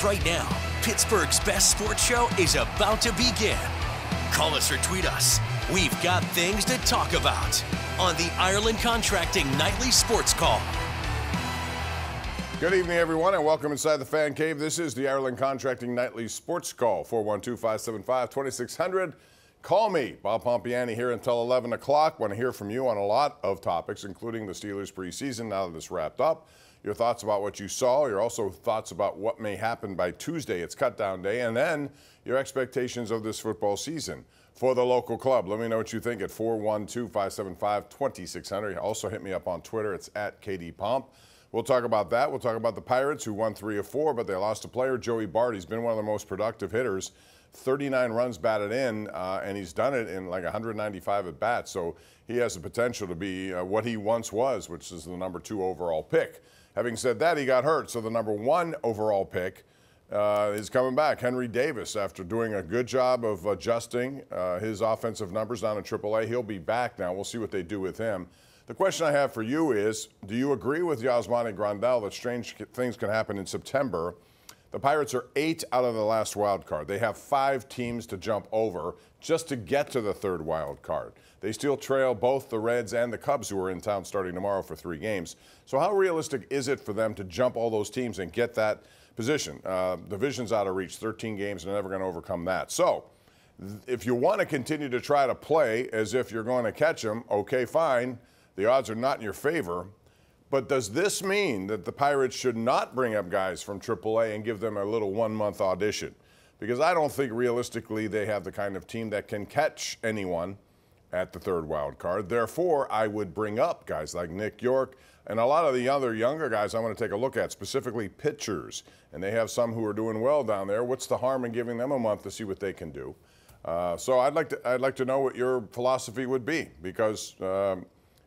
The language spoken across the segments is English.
Right now, Pittsburgh's best sports show is about to begin. Call us or tweet us. We've got things to talk about on the Ireland Contracting Nightly Sports Call. Good evening, everyone, and welcome inside the Fan Cave. This is the Ireland Contracting Nightly Sports Call, 412-575-2600. Call me, Bob Pompeani, here until 11 o'clock. Want to hear from you on a lot of topics, including the Steelers preseason now that it's wrapped up. Your thoughts about what you saw, your also thoughts about what may happen by Tuesday. It's cutdown day, and then your expectations of this football season for the local club. Let me know what you think at 412-575-2600. Also hit me up on Twitter. It's at KDPomp. We'll talk about that. We'll talk about the Pirates, who won 3 of 4, but they lost a player, Joey Bart. He's been one of the most productive hitters. 39 runs batted in, and he's done it in like 195 at bats. So he has the potential to be what he once was, which is the number 2 overall pick. Having said that, he got hurt, so the number 1 overall pick is coming back. Henry Davis, after doing a good job of adjusting his offensive numbers down in AAA, he'll be back now. We'll see what they do with him. The question I have for you is, do you agree with Yasmani Grandal that strange things can happen in September? The Pirates are 8 out of the last wild card. They have 5 teams to jump over just to get to the 3rd wild card. They still trail both the Reds and the Cubs, who are in town starting tomorrow for 3 games. So how realistic is it for them to jump all those teams and get that position? Division's out of reach, 13 games, and they're never going to overcome that. So if you want to continue to try to play as if you're going to catch them, okay, fine. The odds are not in your favor. But does this mean that the Pirates should not bring up guys from AAA and give them a little 1-month audition? Because I don't think realistically they have the kind of team that can catch anyone at the 3rd wild card. Therefore, I would bring up guys like Nick York and a lot of the other younger guys I want to take a look at, specifically pitchers. And they have some who are doing well down there. What's the harm in giving them a month to see what they can do? So I'd like to know what your philosophy would be, because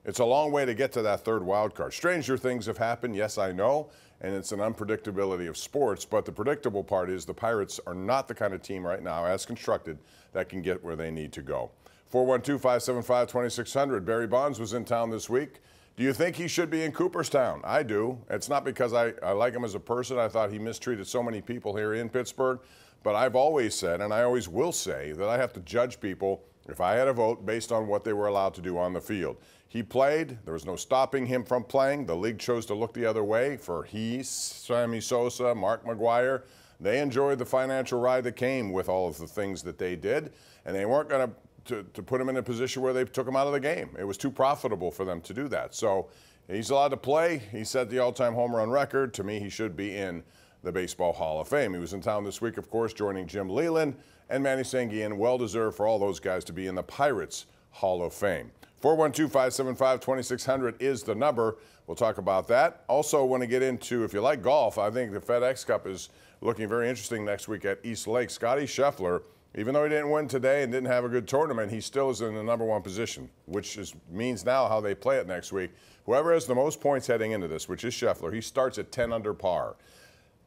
it's a long way to get to that 3rd wild card. Stranger things have happened, yes, I know, and it's an unpredictability of sports, but the predictable part is the Pirates are not the kind of team right now, as constructed, that can get where they need to go. 412-575-2600. Barry Bonds was in town this week. Do you think he should be in Cooperstown? I do. It's not because I like him as a person. I thought he mistreated so many people here in Pittsburgh, but I've always said, and I always will say, that I have to judge people, if I had a vote, based on what they were allowed to do on the field. He played. There was no stopping him from playing. The league chose to look the other way for Sammy Sosa, Mark McGwire. They enjoyed the financial ride that came with all of the things that they did, and they weren't going to put him in a position where they took him out of the game. It was too profitable for them to do that. So he's allowed to play. He set the all-time home run record. To me, he should be in the Baseball Hall of Fame. He was in town this week, of course, joining Jim Leyland and Manny Sanguillen. Well-deserved for all those guys to be in the Pirates Hall of Fame. 412-575-2600 is the number. We'll talk about that. Also want to get into, if you like golf, I think the FedEx Cup is looking very interesting next week at East Lake. Scotty Scheffler, even though he didn't win today and didn't have a good tournament, he still is in the number 1 position, which means now how they play it next week. Whoever has the most points heading into this, which is Scheffler, he starts at 10 under par.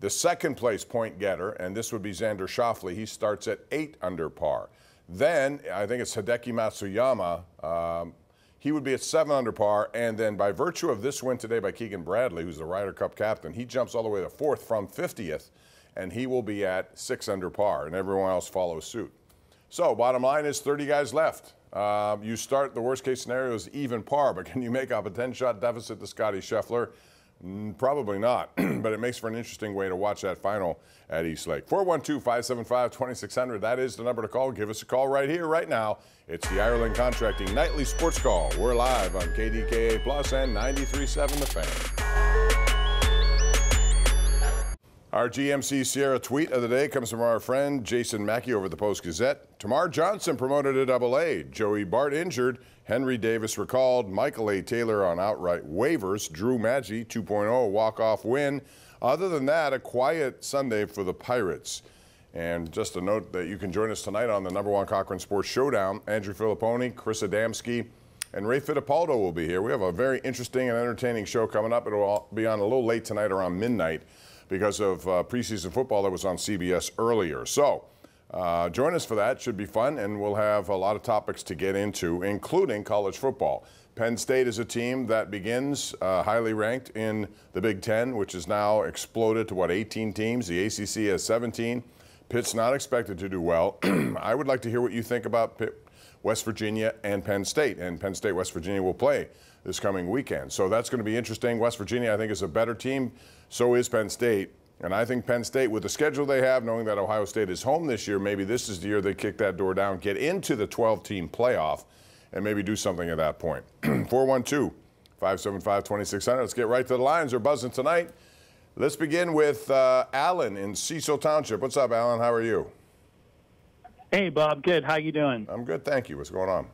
The 2nd place point getter, and this would be Xander Schauffele, he starts at 8 under par. Then I think it's Hideki Matsuyama. He would be at 7 under par, and then by virtue of this win today by Keegan Bradley, who's the Ryder Cup captain, he jumps all the way to 4th from 50th, and he will be at 6 under par, and everyone else follows suit. So bottom line is 30 guys left. You start, the worst case scenario is even par, but can you make up a 10-shot deficit to Scotty Scheffler? Probably not, but it makes for an interesting way to watch that final at East Lake. 412-575-2600, that is the number to call. Give us a call right here, right now. It's the Ireland Contracting Nightly Sports Call. We're live on KDKA Plus and 93.7 The Fan. Our GMC Sierra tweet of the day comes from our friend Jason Mackey over at the Post-Gazette. Tamar Johnson promoted to Double-A. Joey Bart injured. Henry Davis recalled. Michael A. Taylor on outright waivers. Drew Maggi 2.0 walk-off win. Other than that, a quiet Sunday for the Pirates. And just a note that you can join us tonight on the #1 Cochran Sports Showdown. Andrew Filipponi, Chris Adamski, and Ray Fittipaldo will be here. We have a very interesting and entertaining show coming up. It'll be on a little late tonight around midnight because of preseason football that was on CBS earlier. So join us for that. Should be fun, and we'll have a lot of topics to get into, including college football. Penn State is a team that begins highly ranked in the Big Ten, which has now exploded to, what, 18 teams? The ACC has 17. Pitt's not expected to do well. I would like to hear what you think about Pitt, West Virginia, and Penn State. And Penn State, West Virginia will play this coming weekend. So that's going to be interesting. West Virginia, I think, is a better team. So is Penn State. And I think Penn State, with the schedule they have, knowing that Ohio State is home this year, maybe this is the year they kick that door down, get into the 12-team playoff, and maybe do something at that point. 412-575-2600. Let's get right to the lines. They're buzzing tonight. Let's begin with Alan in Cecil Township. What's up, Alan? How are you? Hey, Bob. Good. How you doing? I'm good, thank you. What's going on?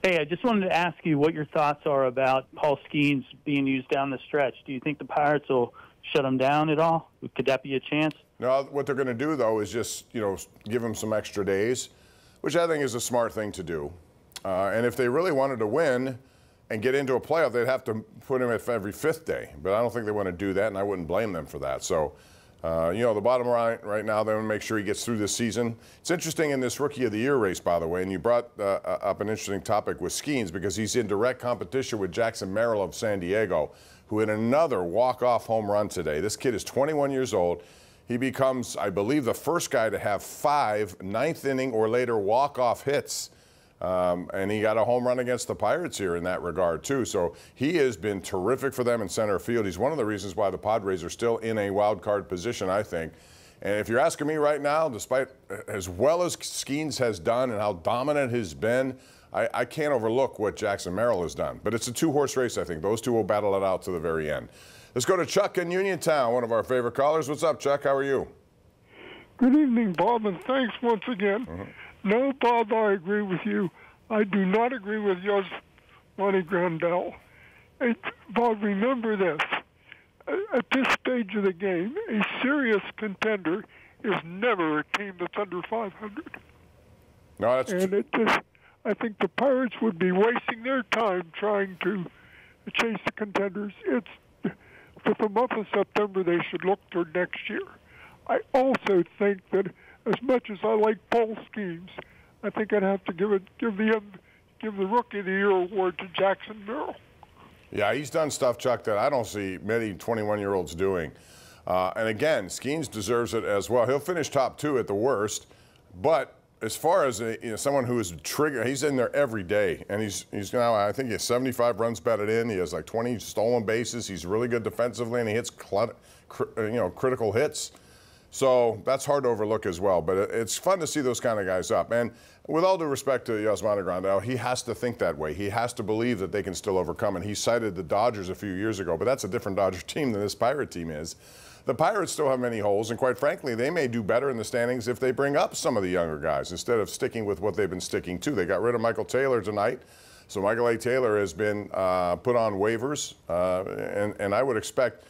Hey, I just wanted to ask you what your thoughts are about Paul Skeens being used down the stretch. Do you think the Pirates will shut him down at all? Could that be a chance? No, what they're going to do, though, is just, give him some extra days, which I think is a smart thing to do. And if they really wanted to win and get into a playoff, they'd have to put him at every fifth day. But I don't think they want to do that, and I wouldn't blame them for that. So, the bottom line right now, they want to make sure he gets through this season. It's interesting in this Rookie of the Year race, by the way, and you brought up an interesting topic with Skeens because he's in direct competition with Jackson Merrill of San Diego, who hit another walk-off home run today. This kid is 21 years old. He becomes, I believe, the first guy to have 5 ninth-inning or later walk-off hits. And he got a home run against the Pirates here in that regard, too. So he has been terrific for them in center field. He's one of the reasons why the Padres are still in a wild card position, I think. And if you're asking me right now, despite as well as Skeens has done and how dominant he's been, I can't overlook what Jackson Merrill has done. But it's a 2-horse race, I think. Those two will battle it out to the very end. Let's go to Chuck in Uniontown, one of our favorite callers. What's up, Chuck? How are you? Good evening, Bob, and thanks once again. No, Bob, I agree with you. I do not agree with Yasmani Grandal. Bob, remember this. At this stage of the game, a serious contender is never a team that's under 500. No, that's true. I think the Pirates would be wasting their time trying to chase the contenders. For the month of September, they should look toward next year. I also think that as much as I like Paul Skeens, I think I'd have to give the Rookie of the Year award to Jackson Merrill. Yeah, he's done stuff, Chuck, that I don't see many 21-year-olds doing. And again, Skeens deserves it as well. He'll finish top 2 at the worst, but as far as someone who is triggered, he's in there every day, and he's now, I think he has 75 runs batted in. He has like 20 stolen bases. He's really good defensively, and he hits critical hits. So that's hard to overlook as well. But it's fun to see those kind of guys up. And with all due respect to Yasmani Grandal, he has to think that way. He has to believe that they can still overcome. And he cited the Dodgers a few years ago, but that's a different Dodger team than this Pirate team is. The Pirates still have many holes, and quite frankly, they may do better in the standings if they bring up some of the younger guys instead of sticking with what they've been sticking to. They got rid of Michael Taylor tonight. So Michael A. Taylor has been put on waivers, and I would expect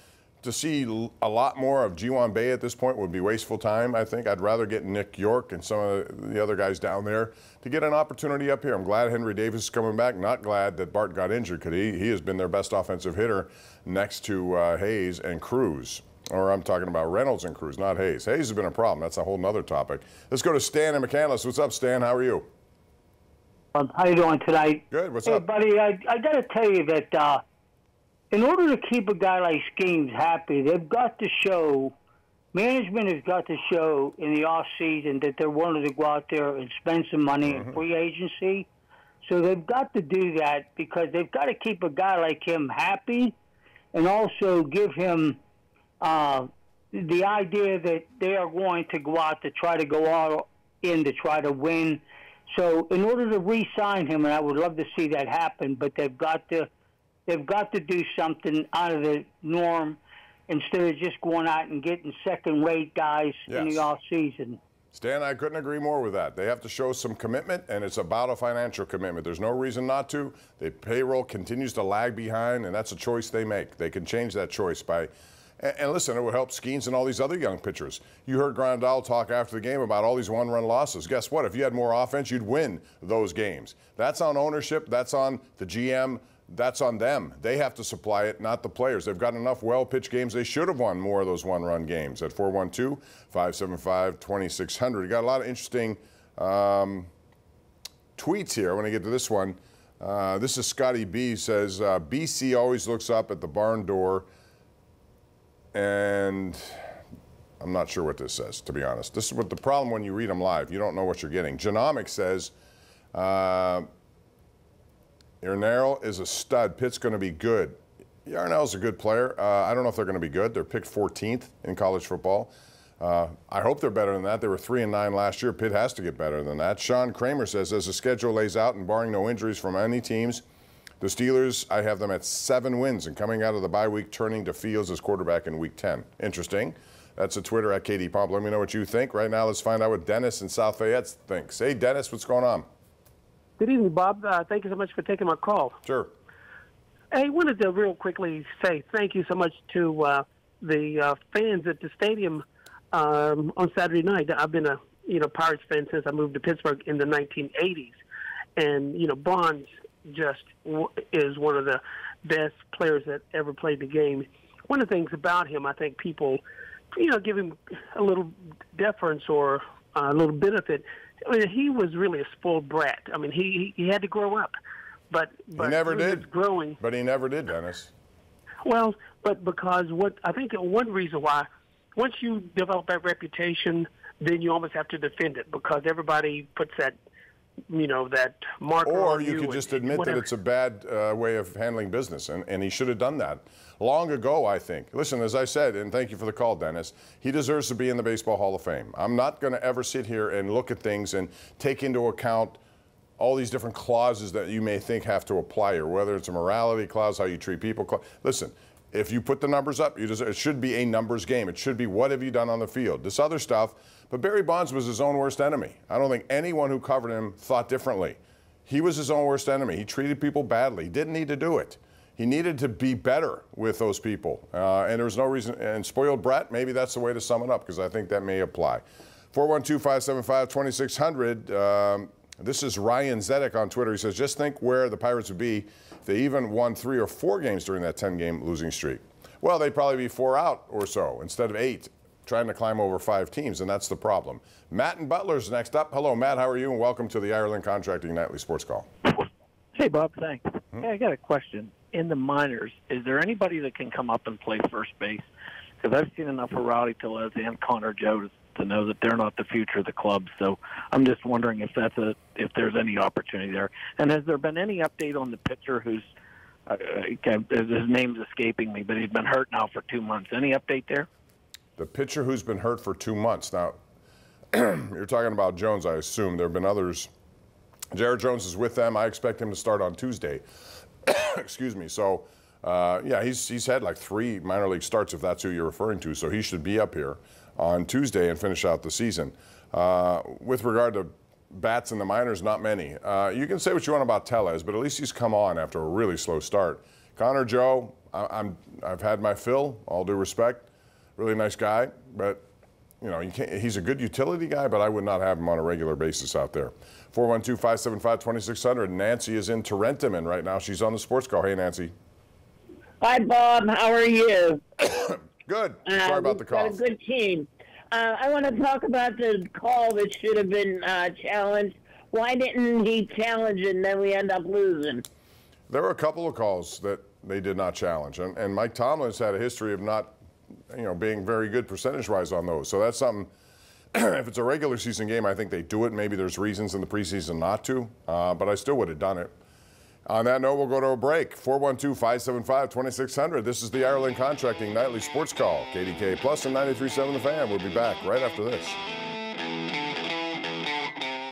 to see a lot more of G1 Bay at this point would be wasteful time, I think. I'd rather get Nick York and some of the other guys down there to get an opportunity up here. I'm glad Henry Davis is coming back. Not glad that Bart got injured because he has been their best offensive hitter next to Hayes and Cruz. Or I'm talking about Reynolds and Cruz, not Hayes. Hayes has been a problem. That's a whole nother topic. Let's go to Stan in McCandless. What's up, Stan? How are you? How you doing tonight? Good. What's up? Hey, buddy, I got to tell you that in order to keep a guy like Skeens happy, they've got to show, management has got to show in the off season that they're willing to go out there and spend some money in free agency. So they've got to do that because they've got to keep a guy like him happy and also give him the idea that they are going to go out to try to go all in to try to win. So in order to re-sign him, and I would love to see that happen, but they've got to do something out of the norm instead of just going out and getting second-rate guys in the off-season. Stan, I couldn't agree more with that. They have to show some commitment, and it's about a financial commitment. There's no reason not to. The payroll continues to lag behind, and that's a choice they make. They can change that choice by and listen, it would help Skeens and all these other young pitchers. You heard Grandal talk after the game about all these one-run losses. Guess what? If you had more offense, you'd win those games. That's on ownership. That's on the GM. That's on them. They have to supply it, not the players. They've got enough well-pitched games. They should have won more of those one-run games. At 412-575-2600. You got a lot of interesting tweets here. I want to get to this one. This is Scotty B. Says, BC always looks up at the barn door, and I'm not sure what this says, to be honest. This is what the problem when you read them live. You don't know what you're getting. Genomics says, Yarnell is a stud. Pitt's going to be good. Yarnell's a good player. I don't know if they're going to be good. They're picked 14th in college football. I hope they're better than that. They were 3-9 last year. Pitt has to get better than that. Sean Kramer says, as the schedule lays out and barring no injuries from any teams, the Steelers, I have them at 7 wins and coming out of the bye week, turning to Fields as quarterback in week 10. Interesting. That's a Twitter at KD Pomp. Let me know what you think. Right now, let's find out what Dennis in South Fayette thinks. Hey, Dennis, what's going on? Good evening, Bob. Thank you so much for taking my call. Sure. I wanted to real quickly say thank you so much to the fans at the stadium on Saturday night. I've been a Pirates fan since I moved to Pittsburgh in the 1980s, and Bonds just is one of the best players that ever played the game. One of the things about him, I think people, give him a little deference or a little benefit. I mean, he was really a spoiled brat. I mean, he had to grow up, but he never did. Growing, but he never did, Dennis. Well, but because I think one reason why, once you develop that reputation, then you almost have to defend it because everybody puts that, that marker on you. Or you could just admit that it's a bad way of handling business, and he should have done that long ago, I think. Listen, as I said, and thank you for the call, Dennis, he deserves to be in the Baseball Hall of Fame. I'm not going to ever sit here and look at things and take into account all these different clauses that you may think have to apply here, whether it's a morality clause, how you treat people. Listen, if you put the numbers up, it should be a numbers game. It should be what have you done on the field. This other stuff, but Barry Bonds was his own worst enemy. I don't think anyone who covered him thought differently. He was his own worst enemy. He treated people badly. He didn't need to do it. He needed to be better with those people. And there was no reason, and spoiled brat, maybe that's the way to sum it up, because I think that may apply. 412-575-2600. This is Ryan Zedek on Twitter. He says, just think where the Pirates would be if they even won 3 or 4 games during that 10-game losing streak. Well, they'd probably be 4 out or so instead of 8, trying to climb over 5 teams, and that's the problem. Matt in Butler's next up. Hello, Matt. How are you? And welcome to the Ireland Contracting Nightly Sports Call. Hey, Bob. Thanks. Hey, I got a question. In the minors, is there anybody that can come up and play first base? Because I've seen enough of Rowdy Tellez and Connor Joe to know that they're not the future of the club. So I'm just wondering if there's any opportunity there. And has there been any update on the pitcher who's his name's escaping me, but he's been hurt now for 2 months? Any update there? The pitcher who's been hurt for 2 months. Now, you're talking about Jones, I assume. There have been others. Jared Jones is with them. I expect him to start on Tuesday. Excuse me. So, yeah, he's had like 3 minor league starts, if that's who you're referring to. So he should be up here on Tuesday and finish out the season. With regard to bats in the minors, not many. You can say what you want about Tellez, but at least he's come on after a really slow start. Connor Joe, I've had my fill, all due respect. Really nice guy, but he's a good utility guy, but I would not have him on a regular basis out there. 412-575-2600. Nancy is in Torrentman right now. She's on the sports call. Hey, Nancy. Hi, Bob. How are you? Good. Sorry about the call. Got a good team. I want to talk about the call that should have been challenged. Why didn't he challenge it and then we end up losing? There were a couple of calls that they did not challenge, and Mike Tomlin's had a history of not, being very good percentage-wise on those. So that's something. If it's a regular season game, I think they do it. Maybe there's reasons in the preseason not to, but I still would have done it. On that note, we'll go to a break. 412-575-2600. This is the Ireland Contracting Nightly Sports Call. KDKA Plus and 93.7 The Fan. We'll be back right after this.